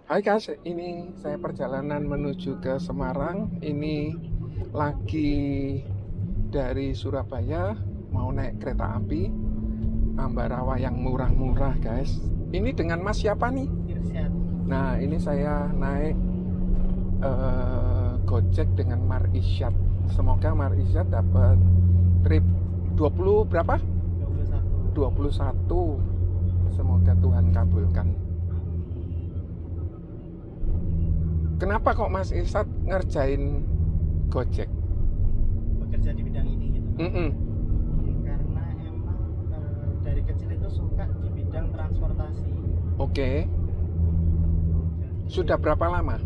Hai guys, ini saya perjalanan menuju ke Semarang. Ini lagi dari Surabaya mau naik kereta api Ambarawa yang murah-murah guys. Ini dengan Mas siapa nih? Irsyad. Nah ini saya naik Gojek dengan Mar Isyad. Semoga Mar Isyad dapat trip 20 berapa? 21. Semoga Tuhan kabulkan. Kenapa kok Mas Irsad ngerjain Gojek? Bekerja di bidang ini gitu. Karena emang dari kecil itu suka di bidang transportasi. Oke. Jadi, Sudah berapa lama?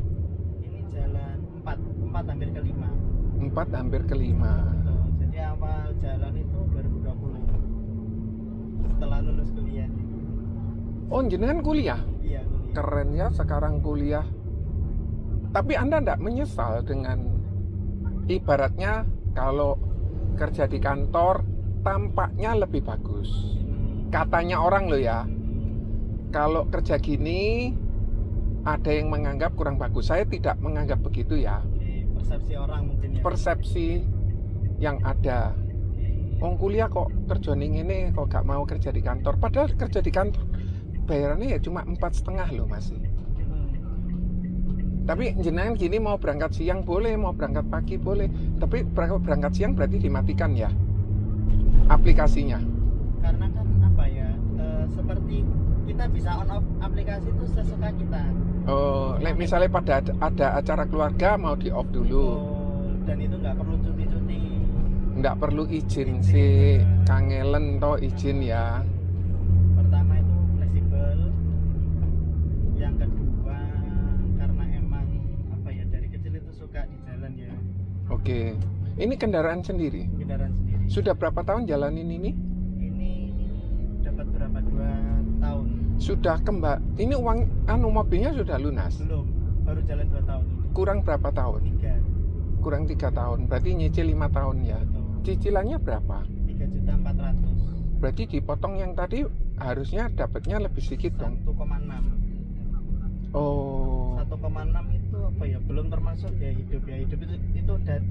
ini jalan 4 hampir ke 5. 4 hampir ke 5. Jadi awal jalan itu 2020. Setelah lulus kuliah. Oh, jenengan kuliah? Iya, kuliah. Keren ya sekarang kuliah. Tapi Anda enggak menyesal dengan ibaratnya kalau kerja di kantor tampaknya lebih bagus. Katanya orang loh ya. Kalau kerja gini ada yang menganggap kurang bagus. Saya tidak menganggap begitu ya. Persepsi orang mungkin ya. Persepsi yang ada. Wong kuliah kok kerja ning ngene kok gak mau kerja di kantor. Padahal kerja di kantor bayarannya ya cuma 4,5 loh masih. Tapi jenengan gini mau berangkat siang boleh, mau berangkat pagi boleh. Tapi berangkat siang berarti dimatikan ya aplikasinya. Karena kan apa ya, seperti kita bisa on off aplikasi itu sesuka kita. Oh, misalnya pada ada acara keluarga mau di off dulu. Dan itu nggak perlu cuti-cuti. Nggak perlu izin sih, kangelen toh izin ya. Pertama itu fleksibel. Yang kedua karena emang apa ya, dari kecil itu suka di jalan ya. Oke. Ini kendaraan sendiri. Kendaraan sendiri. Sudah berapa tahun jalanin ini? Ini dapat berapa? 2 tahun. Sudah ini uang mobilnya sudah lunas. Belum, baru jalan 2 tahun ini. Kurang berapa tahun? 3. Kurang 3 tahun. Berarti nyicil 5 tahun ya. Betul. Cicilannya berapa? 3.400.000. Berarti dipotong yang tadi harusnya dapatnya lebih sedikit dong. 1,6. Oh. 1,6 itu apa ya, belum termasuk biaya hidup. Biaya hidup itu dan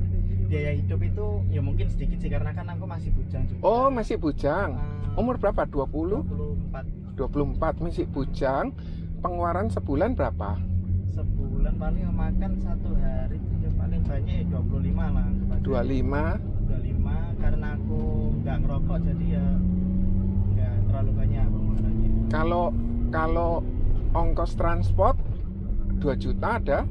biaya hidup itu ya mungkin sedikit sih karena kan aku masih bujang juga. Oh, masih bujang. Umur berapa? 20? 24. 24 masih bujang. Pengeluaran sebulan berapa? Sebulan paling makan satu hari itu ya paling banyak ya 25 lah. 25. Karena aku nggak ngerokok jadi ya nggak terlalu banyak pengeluarannya. Kalau ongkos transport 2 juta ada.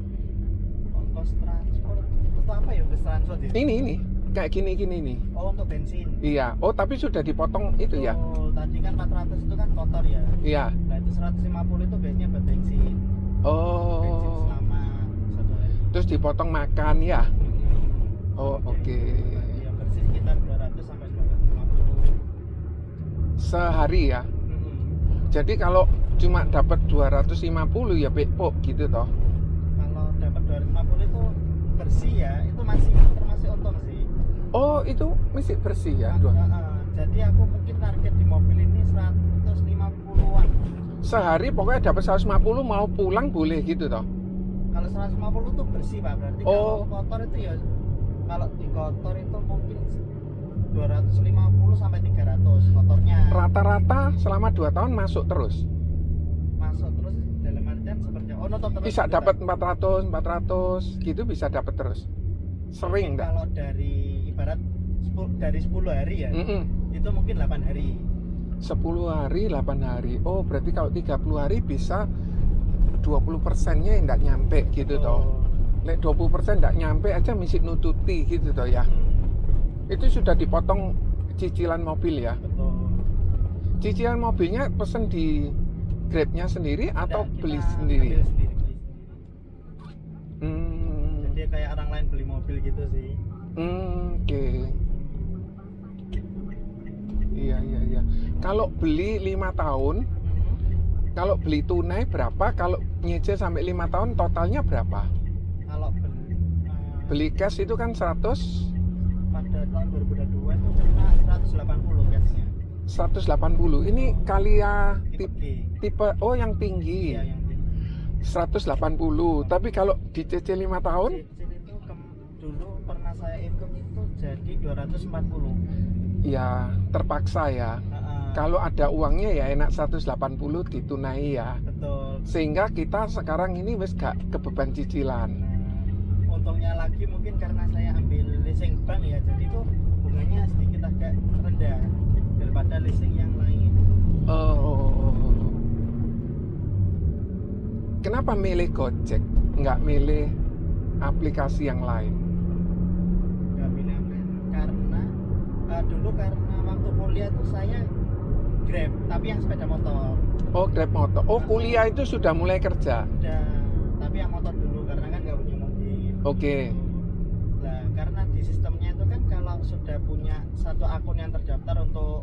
Ongkos transport itu apa ya, bus transport ya? Ini kayak gini nih. Oh, untuk bensin. Iya. Oh, tapi sudah dipotong itu ya. Oh, tadi kan 400 itu kan kotor ya. Iya. Nah, itu 150 itu biasanya buat bensin. Bensin Oh. selama 1 hari. Terus dipotong makan ya. Oh, oke. Ya bersih sekitar 200 sampai 250 Sehari ya. Jadi kalau cuma dapat 250 ya pekpok gitu toh. Kalau dapat 250 itu bersih ya, itu masih termasuk untung sih. Oh, itu masih bersih ya. Jadi aku mungkin target di mobil ini 150-an. Sehari pokoknya dapat 150 mau pulang boleh gitu toh. Kalau 150 itu bersih Pak, berarti Oh. kalau kotor itu ya, kalau di kotor itu mungkin 250 sampai 300 kotornya. Rata-rata selama 2 tahun masuk terus. Masuk terus dalam artian seperti nutup terus. Bisa gitu, dapat Pak. 400 gitu bisa dapat terus. Sering Mungkin enggak? kalau dari ibarat dari 10 hari ya, itu mungkin 8 hari. 10 hari, 8 hari. Oh, berarti kalau 30 hari bisa 20%-nya enggak nyampe gitu toh. Lek 20% enggak nyampe aja mesti nututi gitu toh ya. Itu sudah dipotong cicilan mobil ya. Betul. Cicilan mobilnya pesen di Grab-nya sendiri atau Kita beli ambil sendiri? beli sendiri. Hmm. Jadi kayak orang lain beli mobil gitu sih. Oke. Iya. Kalau beli 5 tahun, kalau beli tunai berapa? Kalau nyicil sampai 5 tahun totalnya berapa? Kalau Beli cash itu kan 100 pada tahun 2022 itu kena 180 cashnya. 180. Ini Kalia Tipe G. tipe yang tinggi. Iya, yang tinggi. 180. Tapi kalau dicicil 5 tahun, Cicil itu dulu pernah saya hitung itu jadi 240. ya terpaksa ya. Kalau ada uangnya ya enak 180 ditunai ya. Betul. Sehingga kita sekarang ini wis gak kebeban cicilan. Untungnya lagi mungkin karena saya ambil leasing bank ya, jadi tuh bunganya sedikit agak rendah daripada leasing yang lain. Oh. Kenapa milih Gojek? Nggak milih aplikasi yang lain? Nggak pilih apa ya? Karena dulu karena waktu kuliah tuh saya Grab, tapi yang sepeda motor. Oh, Grab motor. Oh, kuliah itu sudah mulai kerja. Udah, tapi yang motor dulu karena kan nggak punya mobil. Oke. Nah, karena di sistemnya itu kan kalau sudah punya satu akun yang terdaftar untuk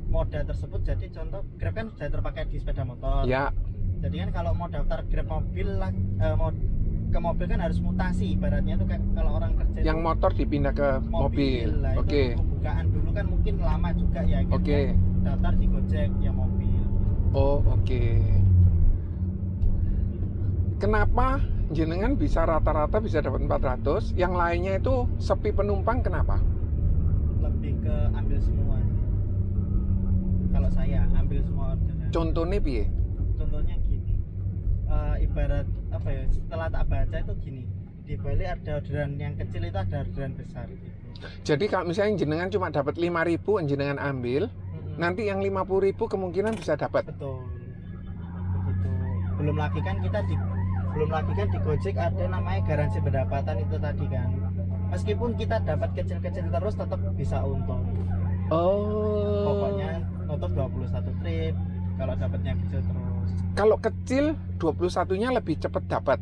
moda tersebut, jadi contoh Grab kan sudah terpakai di sepeda motor. Ya. Jadi kan kalau mau daftar Grab mobil lah, mau ke mobil kan harus mutasi, ibaratnya itu kayak kalau orang kerja Yang itu motor dipindah ke mobil. lah, Oke. itu pembukaan dulu kan mungkin lama juga ya. Oke. Daftar di Gojek yang mobil. Oh, oke. Kenapa jenengan bisa rata-rata bisa dapat 400, yang lainnya itu sepi penumpang kenapa? Lebih ke ambil semua. Kalau saya ambil semua orderan. Contohnya piye? Contohnya gini, ibarat apa ya? Setelah tak baca itu gini, di Bali ada orderan yang kecil itu ada orderan besar. Gitu. Jadi kalau misalnya jenengan cuma dapat 5.000 jenengan ambil, nanti yang 50.000 kemungkinan bisa dapat. Betul. Begitu. Belum lagi kan di Gojek ada namanya garansi pendapatan itu tadi kan. Meskipun kita dapat kecil-kecil terus tetap bisa untung. Oh. Pokoknya nutup 21 trip kalau dapatnya kecil terus. Kalau kecil 21-nya lebih cepat dapat.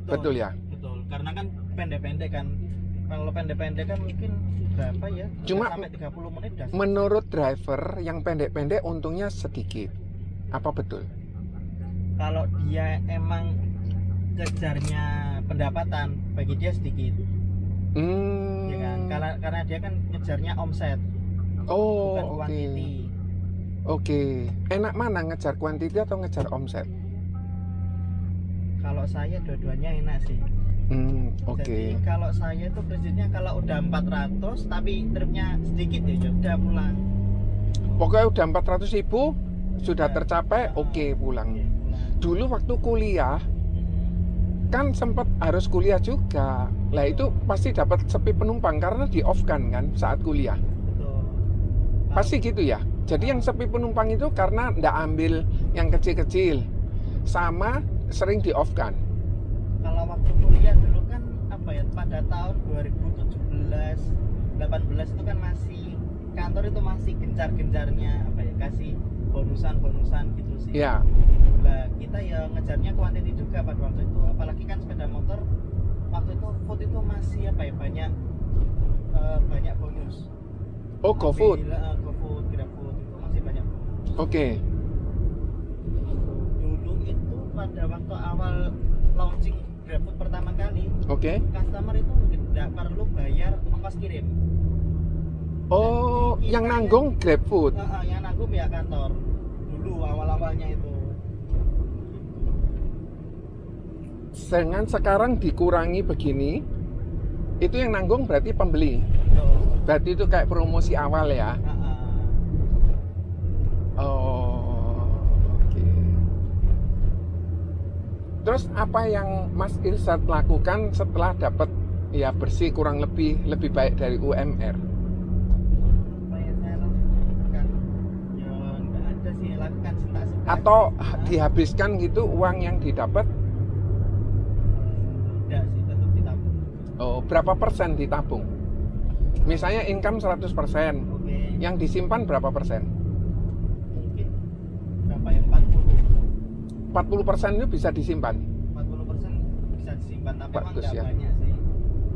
Betul ya? Betul. Karena kan pendek-pendek kan. Kalau pendek-pendek kan mungkin berapa ya? Cuma sampai 30 menit dah. menurut driver yang pendek-pendek untungnya sedikit. Apa betul? Kalau dia emang kejarnya pendapatan, bagi dia sedikit. Ya kan? Karena dia kan ngejarnya omset, Oh, bukan oke. quantity. Oke. Enak mana ngejar quantity atau ngejar omset? Kalau saya dua-duanya enak sih. Oke. Jadi kalau saya itu prinsipnya kalau udah 400 tapi tripnya sedikit ya udah pulang. Pokoknya udah 400.000 sudah Ya. tercapai, oke pulang. Oke, pulang. Dulu waktu kuliah kan sempat harus kuliah juga. Lah itu pasti dapat sepi penumpang karena di off kan saat kuliah. Betul. Pasti gitu ya. Jadi yang sepi penumpang itu karena ndak ambil yang kecil-kecil, sama sering di off kan. Kalau waktu kuliah dulu kan apa ya, pada tahun 2017 18 itu kan masih kantor itu masih gencar-gencarnya apa ya, kasih bonusan gitu sih. Ya. Nah, kita ya ngejarnya kuantiti juga pada waktu itu. Apalagi kan sepeda motor waktu itu food itu masih apa ya, banyak bonus. Oh, GoFood. GoFood, GrabFood itu masih banyak bonus. Oke. Dulu itu pada waktu awal launching GrabFood pertama kali, Oke. customer itu tidak perlu bayar ongkos kirim. Oh, Jadi yang kita nanggung GrabFood. yang nanggung pihak kantor dulu awal-awalnya itu. Dengan sekarang dikurangi begini, itu yang nanggung berarti pembeli. Berarti itu kayak promosi awal ya. Oh, oke. Terus apa yang Mas Irsad lakukan setelah dapat ya bersih kurang lebih baik dari UMR? Apa yang saya lakukan? Ya nggak ada sih, lakukan sentak-sentak. Atau dihabiskan gitu uang yang didapat? Tidak sih, tetap ditabung. Oh, berapa persen ditabung? Misalnya income 100%, Oke. yang disimpan berapa persen? Mungkin berapa ya, 40. 40% itu bisa disimpan? 40% bisa disimpan, tapi memang Bagus nggak ya. banyak sih.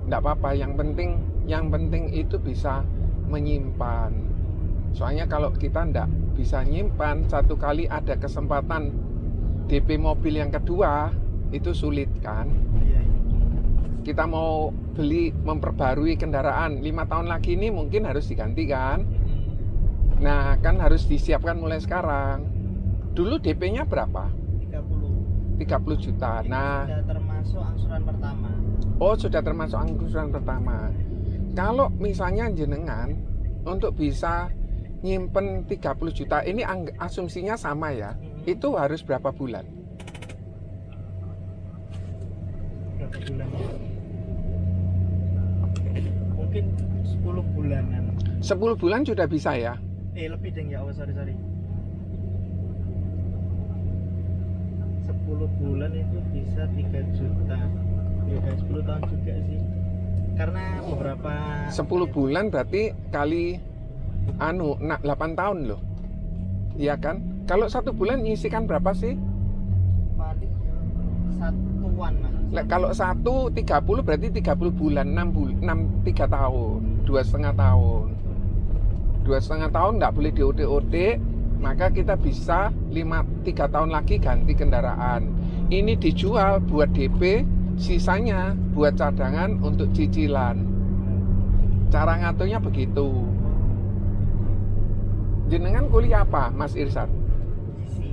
Nggak apa-apa, yang penting itu bisa menyimpan. Soalnya kalau kita nggak bisa nyimpan, satu kali ada kesempatan DP mobil yang kedua, itu sulit kan. Iya. Kita mau beli, memperbarui kendaraan 5 tahun lagi ini mungkin harus diganti kan. Nah kan harus disiapkan mulai sekarang. Dulu DP-nya berapa? 30. 30 juta. Ini Nah, sudah termasuk angsuran pertama. oh sudah termasuk angsuran pertama. Kalau misalnya jenengan untuk bisa nyimpen 30 juta, ini asumsinya sama ya. Itu harus berapa bulan? Berapa bulan? Mungkin 10 bulanan. 10 bulan sudah bisa ya? Lebih deng ya, oh sorry. 10 bulan itu bisa 3 juta. Ya 10 tahun juga sih. Karena beberapa 10 bulan berarti kali 8 tahun loh. Iya kan? Kalau 1 bulan nyisikan berapa sih? paling satuan mas. Kalau 1 30 berarti 30 bulan, 3 tahun, 2,5 tahun. 2,5 tahun nggak boleh diotek-otek, maka kita bisa 3 tahun lagi ganti kendaraan. Ini dijual buat DP, sisanya buat cadangan untuk cicilan. Cara ngaturnya begitu. Jenengan kuliah apa, Mas Irsad? Gizi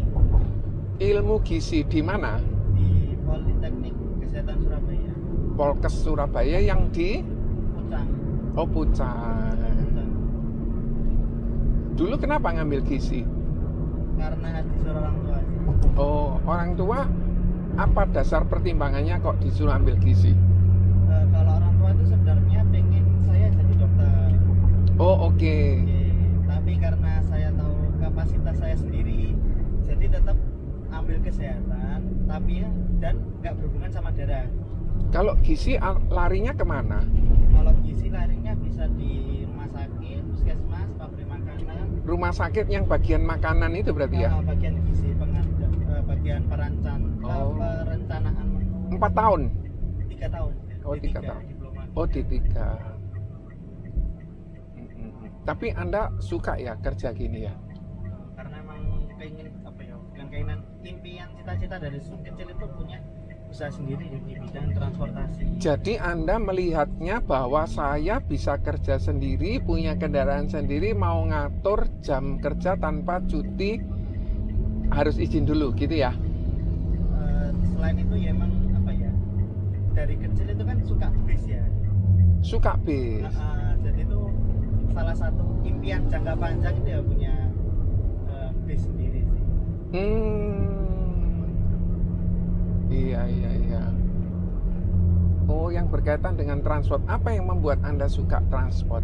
Ilmu gizi di mana? di Politeknik Kesehatan Surabaya. Polkes Surabaya yang di Pucang. Pucang. Dulu kenapa ngambil gizi? Karena disuruh orang tua sih. Oh, orang tua apa dasar pertimbangannya kok disuruh ambil gizi? Kalau orang tua itu sebenarnya pengen saya jadi dokter. Oh, oke. Tapi karena saya tahu kapasitas saya sendiri, jadi tetap ambil kesehatan, tapi dan nggak berhubungan sama darah. Kalau gizi larinya kemana? Kalau gizi larinya bisa di rumah sakit, puskesmas, pabrik makanan. Rumah sakit yang bagian makanan itu berarti ya? Bagian gizi, bagian perencanaan menu. 4 tahun? 3 tahun. Oh, 3 tahun. Diploma. Oh, di 3. Tapi Anda suka ya kerja gini ya? Karena emang pengen apa ya? Bukan keinginan, impian cita-cita dari kecil itu punya usaha sendiri di bidang transportasi. Jadi Anda melihatnya bahwa saya bisa kerja sendiri, punya kendaraan sendiri, mau ngatur jam kerja tanpa cuti, harus izin dulu gitu ya? Selain itu ya emang apa ya? Dari kecil itu kan suka bis ya. Suka bis. Jadi itu salah satu impian jangka panjang itu ya punya bis sendiri sih. Iya. Oh, yang berkaitan dengan transport. Apa yang membuat Anda suka transport?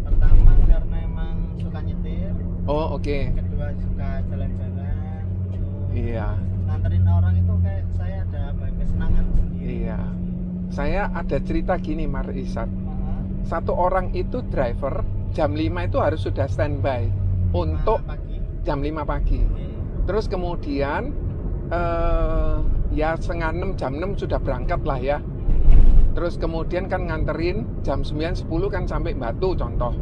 Pertama karena emang suka nyetir. Oh, oke. Kedua suka jalan-jalan. Iya. Nganterin orang itu kayak saya ada apa kesenangan sendiri. Iya. Saya ada cerita gini, Mas Irsad. Satu orang itu driver jam 5 itu harus sudah standby untuk Pagi. jam 5 pagi. Terus kemudian ya setengah 6, jam 6 sudah berangkat lah ya. Terus kemudian kan nganterin jam 9, 10 kan sampai Batu contoh.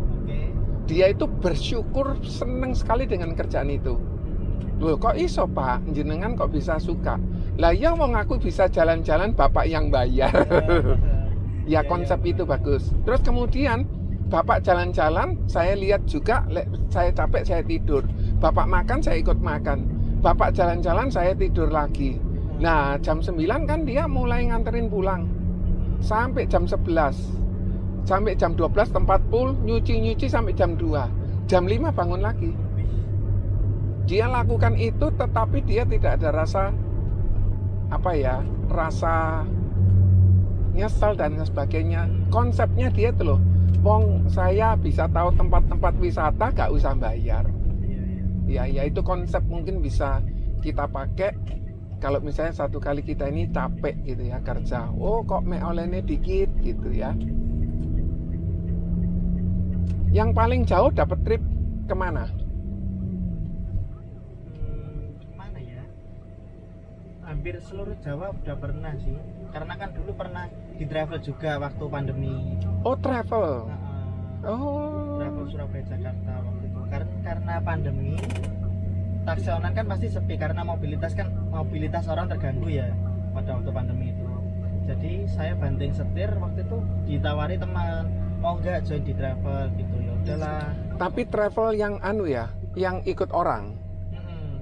Dia itu bersyukur, seneng sekali dengan kerjaan itu. Loh kok iso Pak, jenengan kok bisa suka? Lah ya wong aku bisa jalan-jalan, bapak yang bayar. Ya konsep itu bagus. Terus kemudian bapak jalan-jalan, saya lihat juga, saya capek saya tidur. Bapak makan, saya ikut makan. Bapak jalan-jalan, saya tidur lagi. Nah jam 9 kan dia mulai nganterin pulang. Sampai jam 11. Sampai jam 12 tempat pool, nyuci-nyuci sampai jam 2. Jam 5 bangun lagi. Dia lakukan itu tetapi dia tidak ada rasa rasa nyesel dan sebagainya. Konsepnya dia tuh loh, wong saya bisa tahu tempat-tempat wisata gak usah bayar. Ya itu konsep mungkin bisa kita pakai kalau misalnya satu kali kita ini capek gitu ya kerja. Oh kok olehnya dikit gitu ya. Yang paling jauh dapat trip kemana? Kemana ya? Hampir seluruh Jawa udah pernah sih. Karena kan dulu pernah di travel juga waktu pandemi. Oh travel. Oh. Travel Surabaya Jakarta waktu itu. Karena pandemi, taksi online kan pasti sepi karena mobilitas orang terganggu ya pada waktu pandemi itu. Jadi saya banting setir waktu itu ditawari teman, mau nggak join di travel gitu ya udahlah. Tapi travel yang yang ikut orang.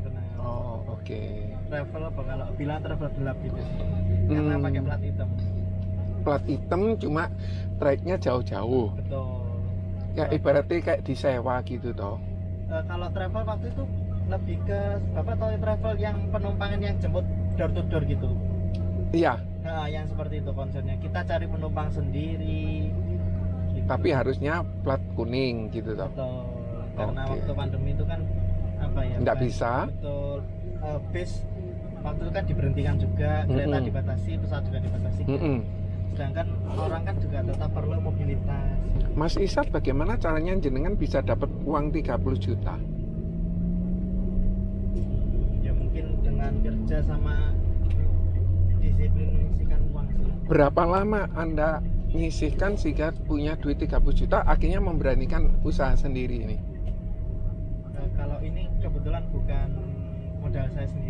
Benar. Oh oke. Oke. Travel apa kalau bilang travel gelap gitu karena pakai plat hitam. Plat hitam cuma tracknya jauh-jauh. Betul. Ya ibaratnya kayak disewa gitu toh. Kalau travel waktu itu lebih ke bapak tahu travel yang penumpangan yang jemput door to door gitu. Iya, Nah, yang seperti itu konsepnya. Kita cari penumpang sendiri. Gitu. tapi harusnya plat kuning gitu toh. Betul. Karena Oke. waktu pandemi itu kan apa ya? Nggak Pak? bisa. Betul. Bis waktu itu kan diberhentikan juga, kereta Mm-mm. dibatasi, pesawat juga dibatasi. Mm-mm. Sedangkan orang kan juga tetap perlu mobilitas. Mas Isat, bagaimana caranya jenengan bisa dapat uang 30 juta? Ya mungkin dengan kerja sama disiplin menyisihkan uang sih. Berapa lama Anda nyisihkan sehingga punya duit 30 juta akhirnya memberanikan usaha sendiri ini? Kalau ini kebetulan bukan modal saya sendiri.